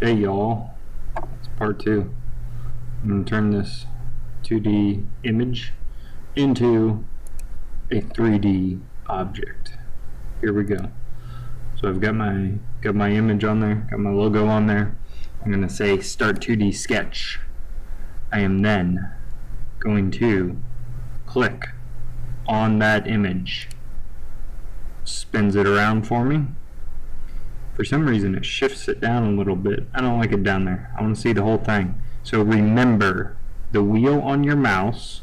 Hey y'all, it's part 2. I'm going to turn this 2D image into a 3D object. Here we go. So I've got my image on there, got my logo on there. I'm going to say start 2D sketch. I am then going to click on that image. Spins it around for me. For some reason it shifts it down a little bit. I don't like it down there. I want to see the whole thing. So remember, the wheel on your mouse,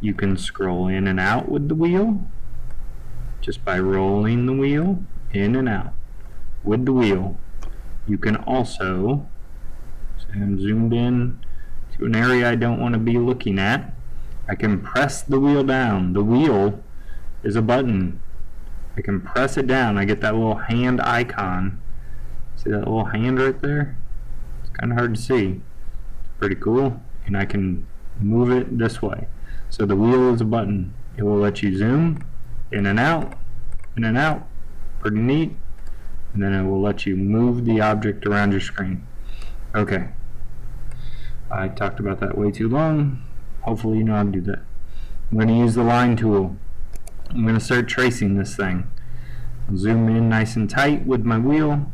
you can scroll in and out with the wheel just by rolling the wheel in and out with the wheel. You can also, say I'm zoomed in to an area I don't want to be looking at, I can press the wheel down. The wheel is a button. I can press it down. I get that little hand icon. See that little hand right there? It's kind of hard to see. It's pretty cool. And I can move it this way. So the wheel is a button. It will let you zoom in and out, in and out. Pretty neat. And then it will let you move the object around your screen. Okay. I talked about that way too long. Hopefully you know how to do that. I'm going to use the line tool. I'm going to start tracing this thing. I'll zoom in nice and tight with my wheel.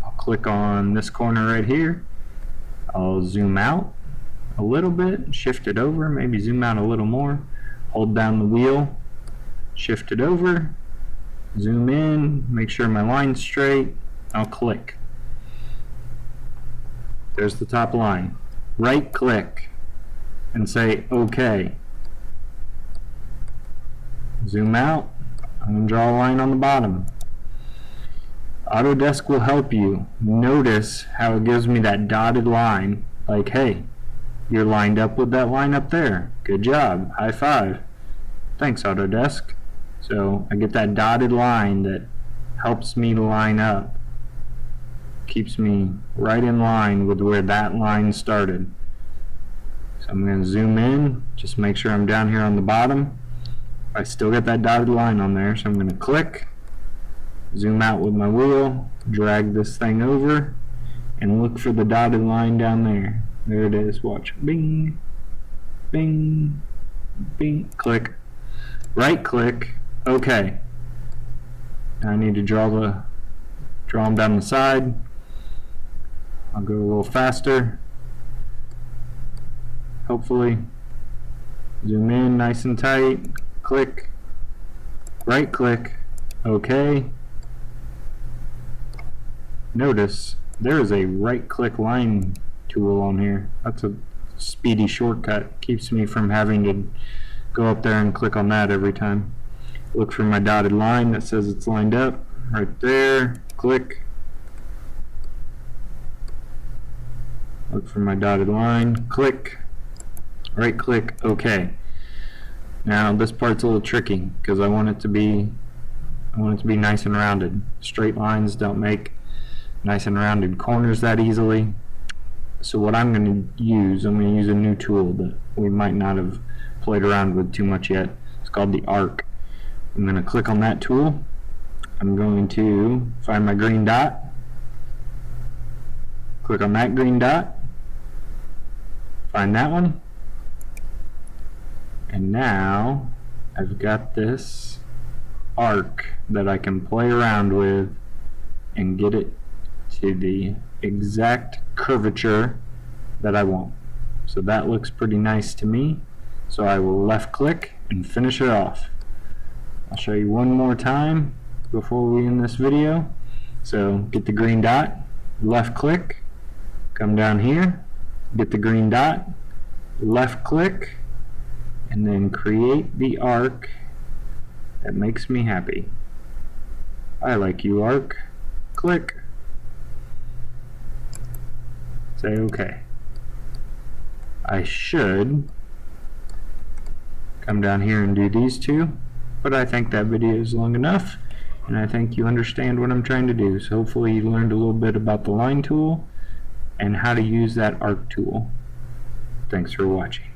I'll click on this corner right here. I'll zoom out a little bit, shift it over, maybe zoom out a little more. Hold down the wheel, shift it over, zoom in, make sure my line's straight. I'll click. There's the top line. Right click and say OK. Zoom out. I'm going to draw a line on the bottom. Autodesk will help you. Notice how it gives me that dotted line, like, hey, you're lined up with that line up there. Good job. High five. Thanks, Autodesk. So I get that dotted line that helps me to line up. Keeps me right in line with where that line started. So I'm going to zoom in, just make sure I'm down here on the bottom. I still got that dotted line on there, so I'm going to click, zoom out with my wheel, drag this thing over, and look for the dotted line down there. There it is. Watch. Bing, bing, bing. Click. Right click. OK. Now I need to draw them down the side. I'll go a little faster. Hopefully. Zoom in nice and tight. Click, right click, OK. Notice there is a right click line tool on here. That's a speedy shortcut. Keeps me from having to go up there and click on that every time. Look for my dotted line that says it's lined up. Right there, click. Look for my dotted line, click, right click, OK. Now this part's a little tricky because I want it to be nice and rounded. Straight lines don't make nice and rounded corners that easily. So what I'm going to use a new tool that we might not have played around with too much yet. It's called the arc. I'm going to click on that tool. I'm going to find my green dot. Click on that green dot. Find that one. And now I've got this arc that I can play around with and get it to the exact curvature that I want. So that looks pretty nice to me. So I will left click and finish it off. I'll show you one more time before we end this video. So get the green dot, left click, come down here, get the green dot, left click, and then create the arc that makes me happy. I like you, arc. Click. Say OK. I should come down here and do these two, but I think that video is long enough, and I think you understand what I'm trying to do. So hopefully you learned a little bit about the line tool and how to use that arc tool. Thanks for watching.